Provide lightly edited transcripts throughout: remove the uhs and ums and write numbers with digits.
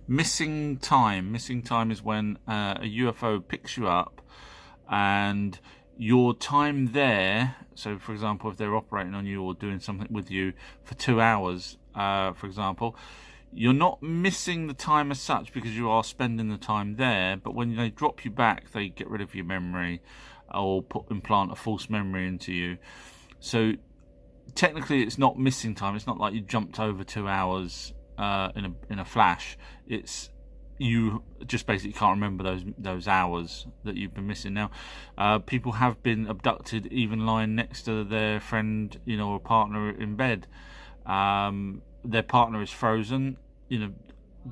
missing time. Missing time is when a UFO picks you up and your time there, so for example, if they're operating on you or doing something with you for 2 hours, for example, you're not missing the time as such because you are spending the time there, but when they drop you back, they get rid of your memory or implant a false memory into you. So technically it's not missing time. It's not like you jumped over 2 hours in a flash. It's you just basically can't remember those hours that you've been missing. Now, people have been abducted even lying next to their friend, or partner in bed. Their partner is frozen,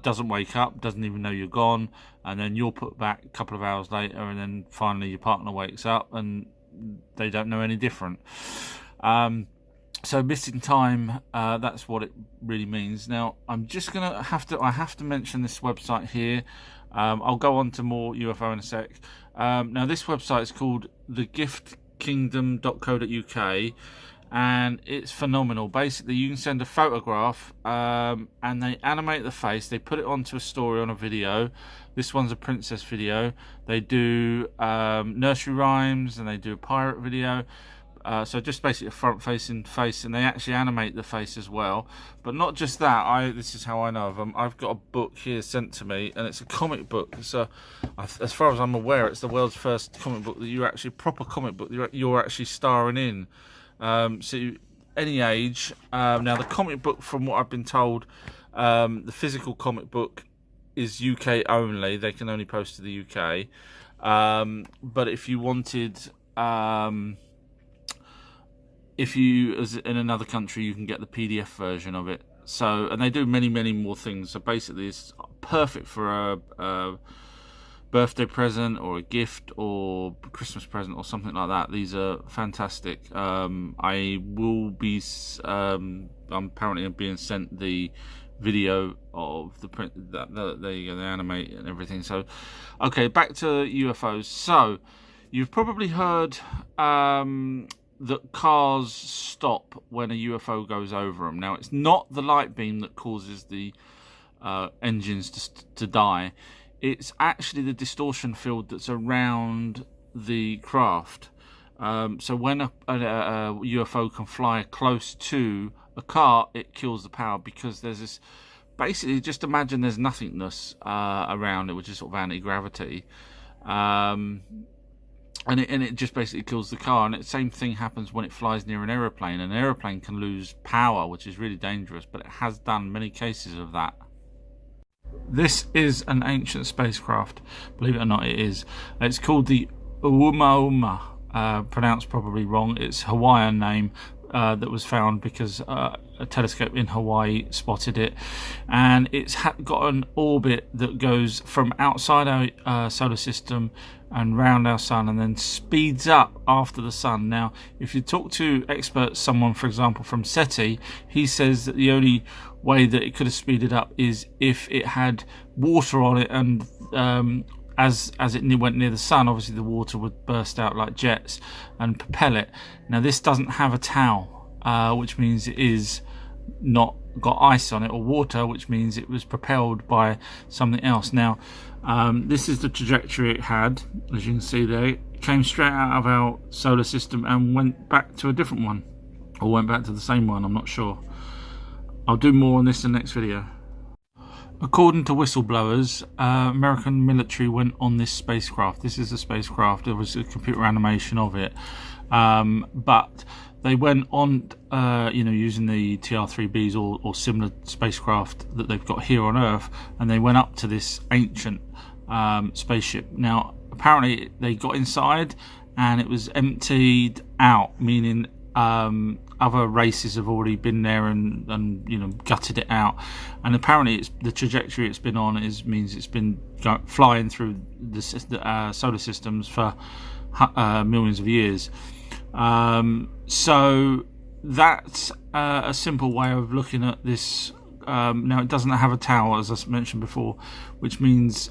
doesn't wake up, doesn't even know you're gone, and then you're put back a couple of hours later, and then finally your partner wakes up and they don't know any different. So missing time, that's what it really means. Now, I'm just gonna I have to mention this website here. I'll go on to more UFO in a sec. Now, this website is called thegiftkingdom.co.uk, and it's phenomenal. Basically, you can send a photograph, and they animate the face. They put it onto a story on a video. This one's a princess video. They do nursery rhymes, and they do a pirate video. So just basically a front-facing face, and they actually animate the face as well. But not just that. This is how I know of them. I've got a book here sent to me, and it's a comic book. So, as far as I'm aware, it's the world's first comic book that proper comic book you're actually starring in. So any age. Now, the comic book, from what I've been told, the physical comic book is UK only. They can only post to the UK. But if you wanted, if you as in another country, you can get the PDF version of it. So, and they do many more things. So basically, it's perfect for a birthday present or a gift or Christmas present or something like that. These are fantastic. I will be I'm apparently being sent the video of the print that there you go, they animate and everything. So okay, back to UFOs. So you've probably heard that cars stop when a UFO goes over them. Now, it's not the light beam that causes the engines to die. It's actually the distortion field that's around the craft. So when a UFO can fly close to a car, it kills the power, because there's this, basically, just imagine there's nothingness around it, which is sort of anti-gravity. And it just basically kills the car. And the same thing happens when it flies near an aeroplane. An aeroplane can lose power, which is really dangerous, but it has done many cases of that. This is an ancient spacecraft, believe it or not. It is. It's called the Oumuamua, pronounced probably wrong. It's a Hawaiian name that was found because a telescope in Hawaii spotted it, and it's got an orbit that goes from outside our solar system and round our sun, and then speeds up after the sun. Now, if you talk to experts, someone for example from SETI, he says that the only way that it could have speeded up is if it had water on it, and as it went near the sun, obviously the water would burst out like jets and propel it. Now, this doesn't have a tail, which means it is not got ice on it or water, which means it was propelled by something else. Now, this is the trajectory it had. As you can see there, it came straight out of our solar system and went back to a different one, or went back to the same one, I'm not sure. I'll do more on this in the next video. According to whistleblowers, American military went on this spacecraft. This is a spacecraft. There was a computer animation of it, but they went on, using the TR-3Bs or similar spacecraft that they've got here on Earth, and they went up to this ancient spaceship. Now, apparently, they got inside, and it was emptied out, meaning other races have already been there and gutted it out. And apparently, the trajectory it's been on means it's been flying through the solar systems for millions of years. So that's a simple way of looking at this. Now, it doesn't have a tail, as I mentioned before, which means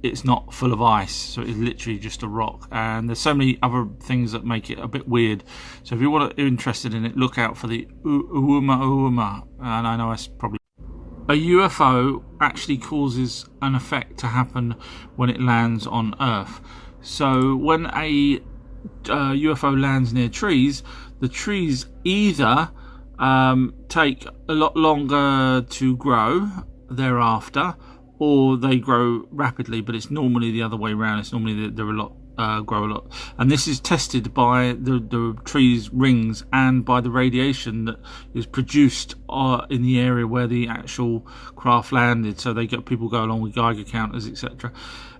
it's not full of ice, so it's literally just a rock. And there's so many other things that make it a bit weird. So if you're interested in it, look out for the Oumuamua. And I know I probably... a UFO actually causes an effect to happen when it lands on Earth. So when a UFO lands near trees, the trees either take a lot longer to grow thereafter, or they grow rapidly, but it's normally the other way around. It's normally they're grow a lot, and this is tested by the trees' rings and by the radiation that is produced in the area where the actual craft landed. So people go along with Geiger counters, etc.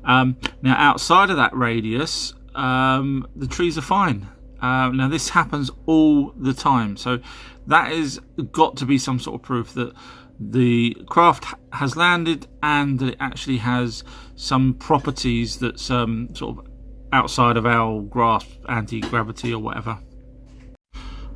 Now outside of that radius, the trees are fine. Now this happens all the time, so that has got to be some sort of proof that the craft has landed and that it actually has some properties that's sort of outside of our grasp, anti-gravity or whatever.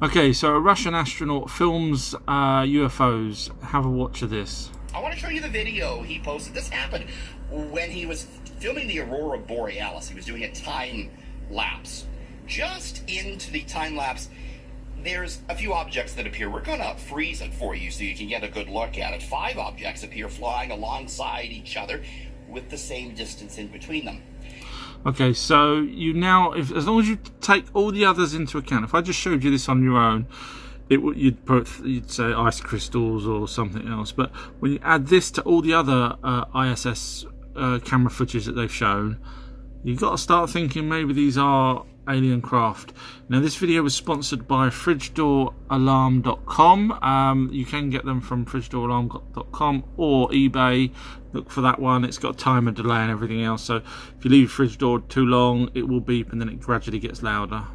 Okay, so a Russian astronaut films UFOs. Have a watch of this. I want to show you the video he posted. This happened when he was filming the Aurora Borealis. He was doing a time lapse. Just into the time lapse, there's a few objects that appear. We're going to freeze it for you so you can get a good look at it. 5 objects appear flying alongside each other with the same distance in between them. Okay, so you now, as long as you take all the others into account, if I just showed you this on your own, you'd say ice crystals or something else. But when you add this to all the other ISS camera footage that they've shown, you've got to start thinking maybe these are alien craft. Now this video was sponsored by FridgeDoorAlarm.com. You can get them from FridgeDoorAlarm.com or eBay. Look for that one. It's got timer delay and everything else, so if you leave your fridge door too long it will beep and then it gradually gets louder.